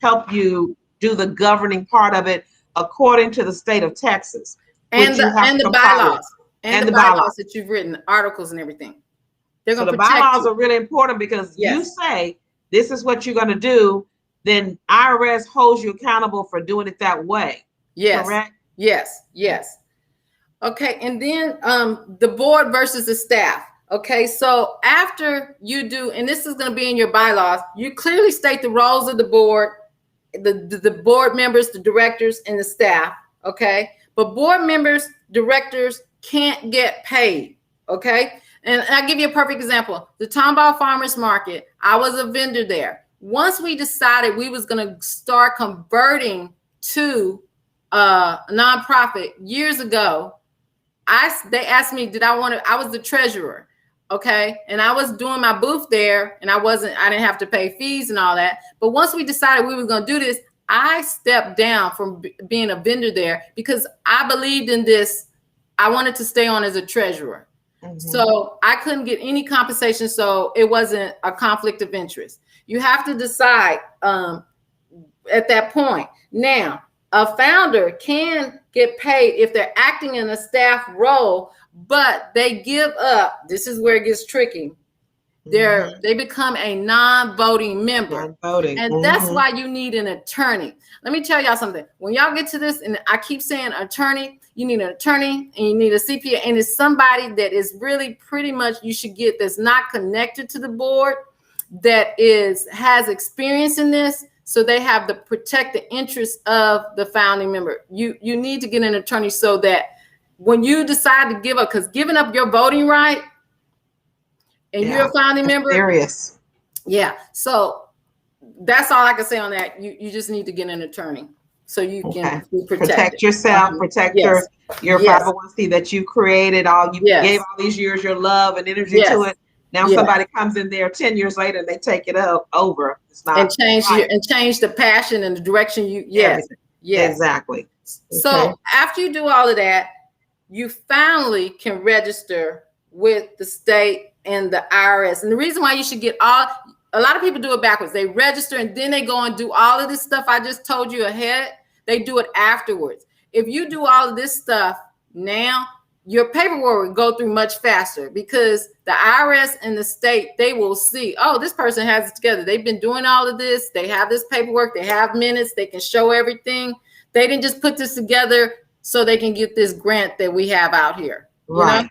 help you do the governing part of it according to the state of Texas. And the bylaws. And the bylaws that you've written, articles and everything. They're going to protect you. So the bylaws are really important, because you say this is what you're going to do, then IRS holds you accountable for doing it that way. Yes. Correct? Yes. Okay. And then the board versus the staff. Okay. So after you do, and this is going to be in your bylaws, you clearly state the roles of the board, the board members, the directors, and the staff. Okay. But board members, directors can't get paid. Okay. And I'll give you a perfect example. The Tomball Farmers Market, I was a vendor there. Once we decided we was going to start converting to a nonprofit years ago, they asked me, I was the treasurer. Okay. And I was doing my booth there, and I didn't have to pay fees and all that. But once we decided we were going to do this, I stepped down from being a vendor there because I believed in this. I wanted to stay on as a treasurer. Mm-hmm. So I couldn't get any compensation. So it wasn't a conflict of interest. You have to decide at that point. Now, a founder can get paid if they're acting in a staff role, but they give up. This is where it gets tricky. They become a non-voting member. And that's why you need an attorney. Let me tell y'all something. When y'all get to this, and I keep saying attorney, you need an attorney and you need a CPA, and it's somebody that is really pretty much you should get that's not connected to the board, that has experience in this, so they have to protect the interests of the founding member. You need to get an attorney so that when you decide to give up, because giving up your voting right, and you're a founding member. Serious. Yeah. So that's all I can say on that. You just need to get an attorney so you can be protected. Protect yourself, protect your 501c that you created, gave all these years, your love and energy to it. Now somebody comes in there 10 years later and they take it over. It's not change the passion and the direction you. Yes. Exactly. So after you do all of that, you finally can register with the state and the IRS. And the reason why you should get a lot of people do it backwards. They register and then they go and do all of this stuff I just told you ahead. They do it afterwards. If you do all of this stuff now, your paperwork will go through much faster, because the IRS and the state, they will see, oh, this person has it together. They've been doing all of this. They have this paperwork. They have minutes. They can show everything. They didn't just put this together so they can get this grant that we have out here. Right.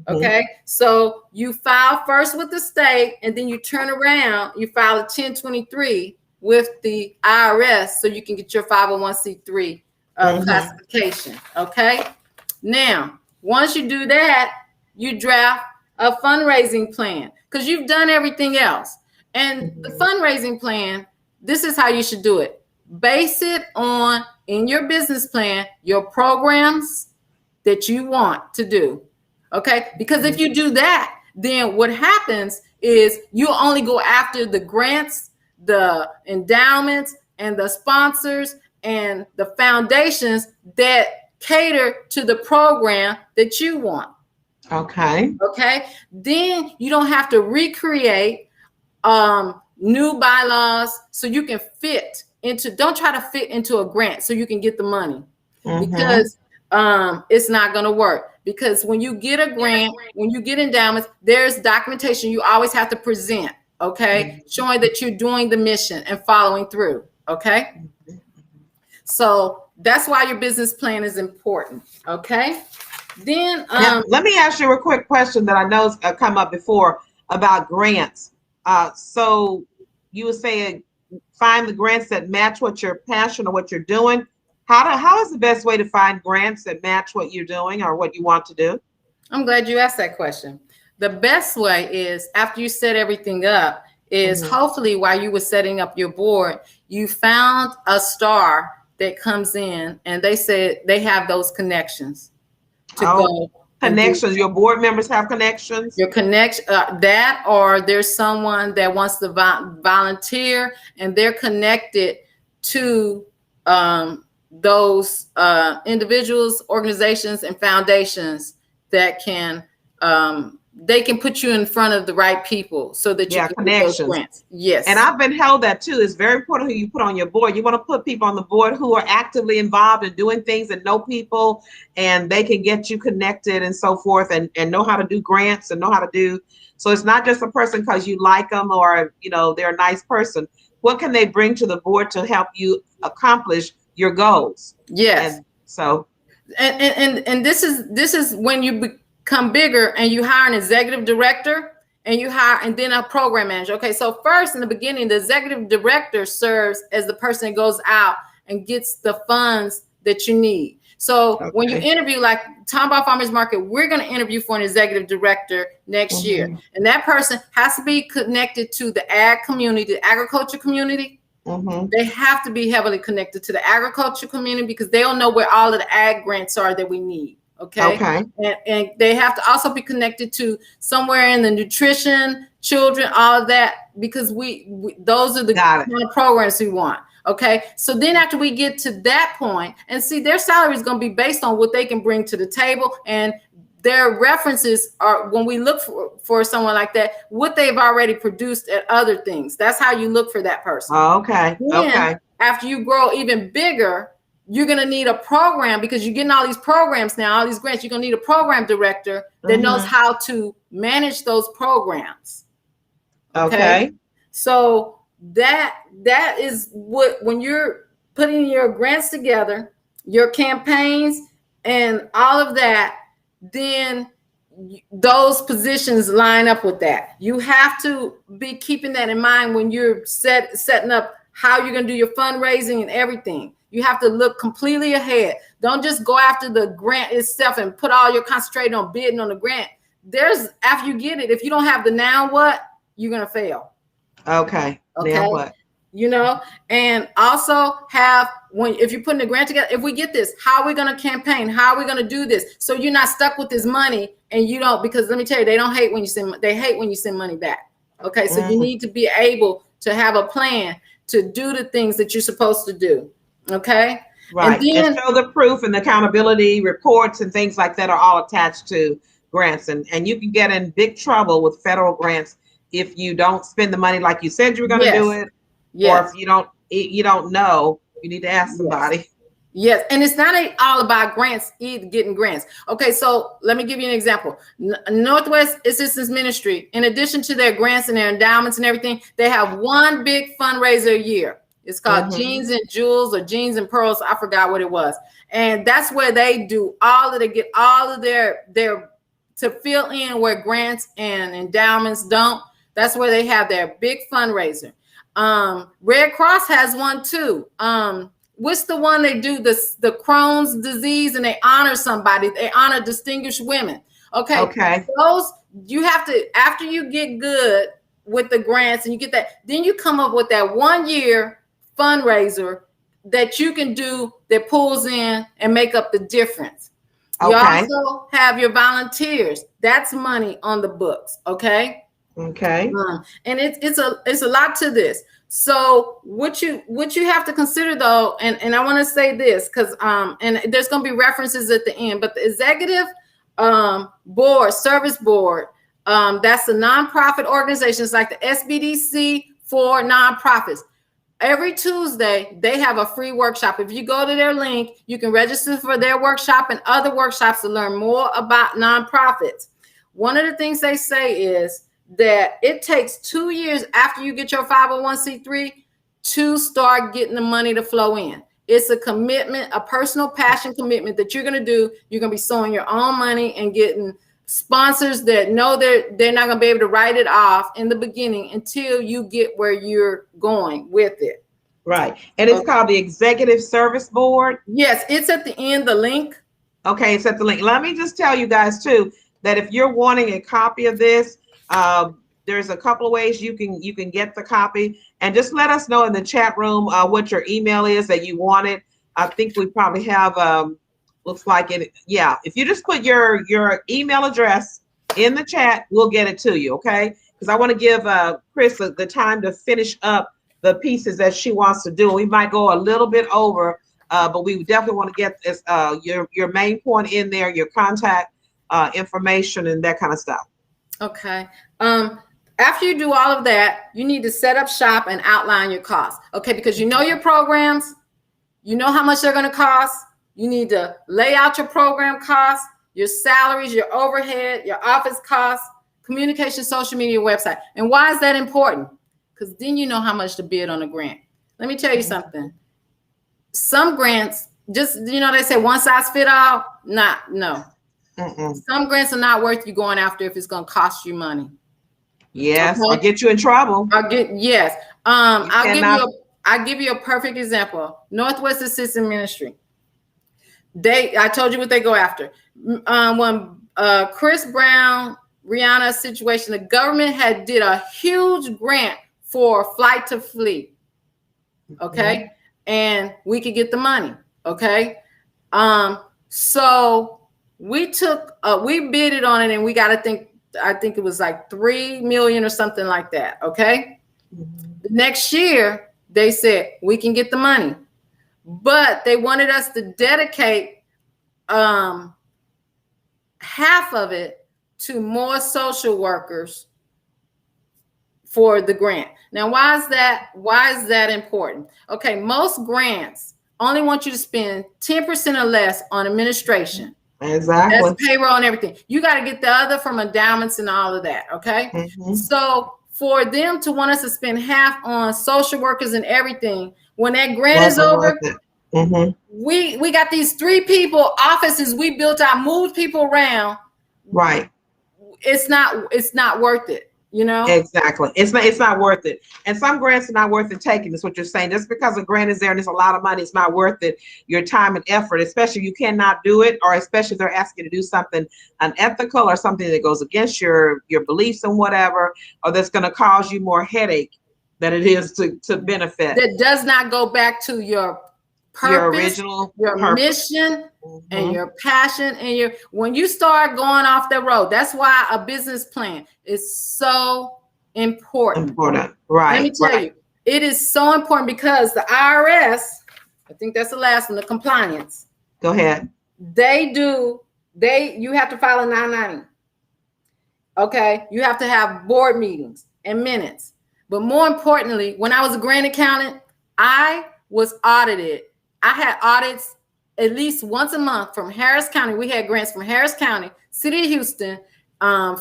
Okay, so you file first with the state, and then you turn around, you file a 1023 with the IRS so you can get your 501c3 classification. Okay, now once you do that, you draft a fundraising plan, because you've done everything else. And the fundraising plan, this is how you should do it. Base it on, in your business plan, your programs that you want to do. Okay, because if you do that, then what happens is you only go after the grants, the endowments, and the sponsors and the foundations that cater to the program that you want. Okay. Then you don't have to recreate new bylaws so you can don't try to fit into a grant so you can get the money, because it's not going to work. Because when you get a grant, when you get endowments, there's documentation you always have to present, showing that you're doing the mission and following through, So that's why your business plan is important, Then now, let me ask you a quick question that I know has come up before about grants. So you were saying find the grants that match what your passion or what you're doing. How is the best way to find grants that match what you're doing or what you want to do? I'm glad you asked that question. The best way is, after you set everything up, is hopefully while you were setting up your board, you found a star that comes in and they said they have those connections to go. Connections. Your board members have connections. Your connection, that, or there's someone that wants to volunteer and they're connected to those individuals, organizations, and foundations that can they can put you in front of the right people so that you can get those grants. Yes. And I've been held that too. It's very important who you put on your board. You want to put people on the board who are actively involved in doing things and know people, and they can get you connected and so forth, and know how to do grants and know how to do. So it's not just a person because you like them or, you know, they're a nice person. What can they bring to the board to help you accomplish your goals? Yes. And so. And this is when you become bigger and you hire an executive director and then a program manager. Okay, so first in the beginning, the executive director serves as the person that goes out and gets the funds that you need. So when you interview, like Tomball Farmers Market, we're going to interview for an executive director next year. And that person has to be connected to the ag community, the agriculture community. They have to be heavily connected to the agriculture community because they'll know where all of the ag grants are that we need. Okay. And they have to also be connected to somewhere in the nutrition, children, all of that, because we those are the kind of programs we want. Okay. So then after we get to that point, and see, their salary is going to be based on what they can bring to the table, and their references are, when we look for someone like that, what they've already produced at other things. That's how you look for that person. Then, after you grow even bigger, you're going to need a program, because you're getting all these programs now, all these grants. You're going to need a program director that knows how to manage those programs. Okay. So that is what, when you're putting your grants together, your campaigns and all of that, then those positions line up with that. You have to be keeping that in mind when you're setting up how you're going to do your fundraising and everything. You have to look completely ahead. Don't just go after the grant itself and put all your concentrating on bidding on the grant. After you get it, if you don't have the now what, you're going to fail. Okay. Now what? You know, and also if you're putting the grant together, if we get this, how are we going to campaign? How are we going to do this? So you're not stuck with this money, and you don't, because let me tell you, they hate when you send money back. Okay. So you need to be able to have a plan to do the things that you're supposed to do. Okay. Right. And show the proof, and the accountability reports and things like that are all attached to grants. And you can get in big trouble with federal grants if you don't spend the money like you said you were going to do it. Or if you don't know, you need to ask somebody. Yes. And it's not all about grants, getting grants. Okay. So let me give you an example. Northwest Assistance Ministry, in addition to their grants and their endowments and everything, they have one big fundraiser a year. It's called Jeans and Jewels, or Jeans and Pearls. I forgot what it was. And that's where they do get all of their to fill in where grants and endowments don't. That's where they have their big fundraiser. Red Cross has one too. What's the one they do? The Crohn's disease, and they honor somebody. They honor distinguished women. Okay. Those you have to, after you get good with the grants and you get that, then you come up with that 1 year fundraiser that you can do that pulls in and make up the difference. You also have your volunteers. That's money on the books. Okay. And it's a lot to this. So what you have to consider though, and I want to say this because and there's going to be references at the end, but the executive board, service board, that's a nonprofit organization. It's like the SBDC for nonprofits. Every Tuesday, they have a free workshop. If you go to their link, you can register for their workshop and other workshops to learn more about nonprofits. One of the things they say is that it takes 2 years after you get your 501c3 to start getting the money to flow in. It's a commitment, a personal passion commitment that you're going to do. You're going to be sowing your own money and getting sponsors that know they're not going to be able to write it off in the beginning until you get where you're going with it. Right. And it's called the Executive Service Board. Yes, it's at the end, the link. Okay, it's at the link. Let me just tell you guys too, that if you're wanting a copy of this, there's a couple of ways you can get the copy, and just let us know in the chat room what your email is that you want it. I think we probably have looks like it. Yeah, if you just put your email address in the chat, we'll get it to you. Okay, because I want to give Chris the time to finish up the pieces that she wants to do. We might go a little bit over, but we definitely want to get this your main point in there, your contact information, and that kind of stuff. Okay. After you do all of that, you need to set up shop and outline your costs. Okay, because you know your programs, you know how much they're going to cost. You need to lay out your program costs, your salaries, your overhead, your office costs, communication, social media, website. And why is that important? Because then you know how much to bid on a grant. Let me tell you something. Some grants, just, they say one size fit all. No. Some grants are not worth you going after if it's going to cost you money. Yes, okay? Or get you in trouble. I'll give you a perfect example. Northwest Assistant Ministry. I told you what they go after. When Chris Brown, Rihanna situation, the government did a huge grant for Flight to Fleet. Okay. And we could get the money. Okay. So we bidded on it, and we got I think it was like 3 million or something like that. Okay. The next year they said we can get the money, but they wanted us to dedicate half of it to more social workers for the grant. Now, why is that important? Okay, most grants only want you to spend 10% or less on administration. Exactly. That's payroll and everything. You got to get the other from endowments and all of that. Okay. So for them to want us to spend half on social workers and everything, when that grant is over, we got these 3 people offices we built out, moved people around. Right. It's not worth it. Exactly. It's not worth it. And some grants are not worth it taking. That's what you're saying. Just because a grant is there and it's a lot of money, it's not worth it. Your time and effort, especially you cannot do it, or especially if they're asking you to do something unethical or something that goes against your beliefs and whatever, or that's going to cause you more headache than it is to benefit. That does not go back to your purpose, your original purpose. Mission, and your passion, and when you start going off the road. That's why a business plan is so important. Right. Let me tell you, it is so important because the IRS, I think that's the last one, the compliance. Go ahead. You have to file a 990. Okay. You have to have board meetings and minutes. But more importantly, when I was a grant accountant, I was audited. I had audits at least once a month from Harris County. We had grants from Harris County, City of Houston,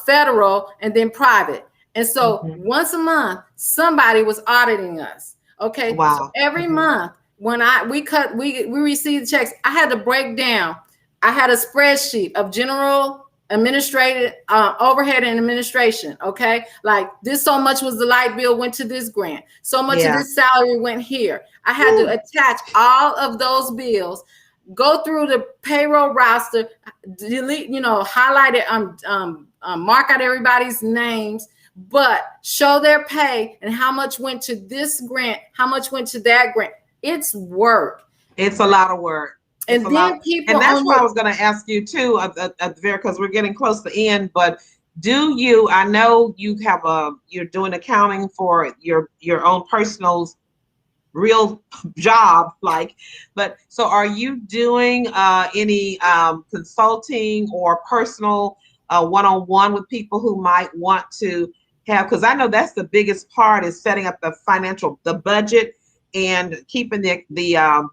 federal, and then private. And so once a month, somebody was auditing us. Okay. Wow. So every month when we received checks, I had to break down. I had a spreadsheet of general administrative overhead and administration. Okay. Like this, so much was the light bill went to this grant. So much of this salary went here. I had to attach all of those bills, go through the payroll roster, delete, highlight it, mark out everybody's names, but show their pay and how much went to this grant, how much went to that grant. It's work. It's a lot of work. And then people, and that's why I was going to ask you too, because we're getting close to the end. But I know you have you're doing accounting for your own personal real job, but so are you doing any consulting or personal one-on-one with people who might want to have? Because I know that's the biggest part, is setting up the budget and keeping the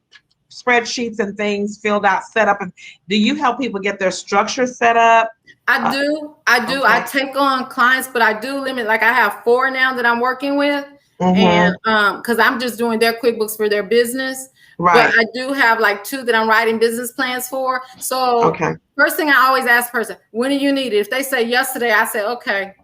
spreadsheets and things filled out, set up. And do you help people get their structure set up? I do. Okay. I take on clients, but I do limit. Like I have 4 now that I'm working with, and because I'm just doing their QuickBooks for their business. Right. But I do have like 2 that I'm writing business plans for. So first thing I always ask the person, when do you need it? If they say yesterday, I say, okay.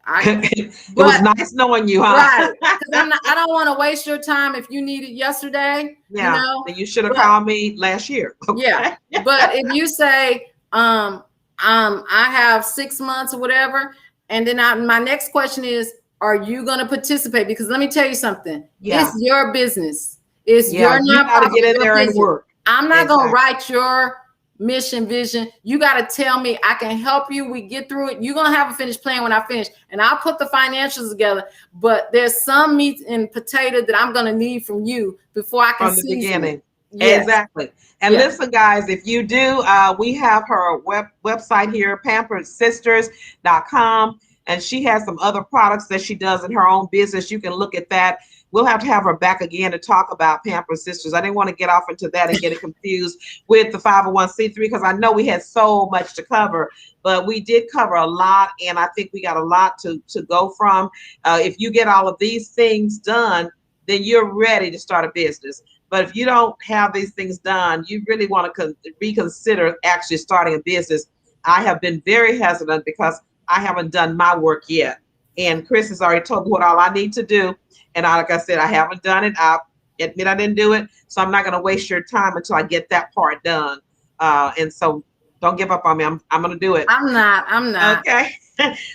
It was nice knowing you, huh? Right. Because I don't want to waste your time if you need it yesterday. Yeah. You should have called me last year. Okay. Yeah. But if you say, I have 6 months or whatever, And then my next question is, are you going to participate? Because let me tell you something. Yeah. It's your business. It's Yeah, your you got to nonprofit, get in your there and business. work. I'm not going to Exactly. write your mission, vision. You got to tell me I can help you. We get through it. You're going to have a finished plan when I finish, and I'll put the financials together. But there's some meat and potato that I'm going to need from you before I can From the season beginning. it. Yes. Exactly. And Yes. listen, guys, if you do, we have her website here, pamperedsisters.com, and she has some other products that she does in her own business. You can look at that. We'll have to have her back again to talk about Pampered Sisters. I didn't want to get off into that and get it confused with the 501c3 because I know we had so much to cover, but we did cover a lot, and I think we got a lot to go from. If you get all of these things done, then you're ready to start a business. But if you don't have these things done, you really want to reconsider actually starting a business. I have been very hesitant because I haven't done my work yet. And Chris has already told me what all I need to do. And like I said, I haven't done it. I admit I didn't do it. So I'm not going to waste your time until I get that part done. And so don't give up on me. I'm going to do it. I'm not. Okay.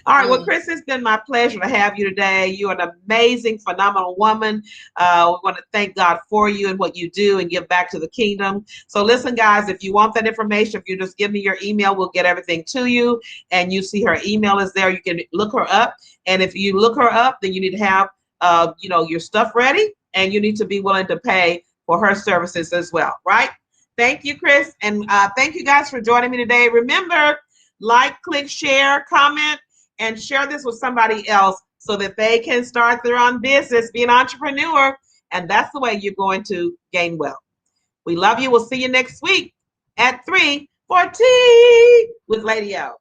All right. Well, Chris, it's been my pleasure to have you today. You're an amazing, phenomenal woman. We want to thank God for you and what you do and give back to the kingdom. So listen, guys, if you want that information, if you just give me your email, we'll get everything to you. And you see her email is there. You can look her up. And if you look her up, then you need to have, your stuff ready, and you need to be willing to pay for her services as well. Right. Thank you, Chris. And thank you guys for joining me today. Remember, like, click, share, comment, and share this with somebody else so that they can start their own business, be an entrepreneur. And that's the way you're going to gain wealth. We love you. We'll see you next week at 3 for Tea with Lady O.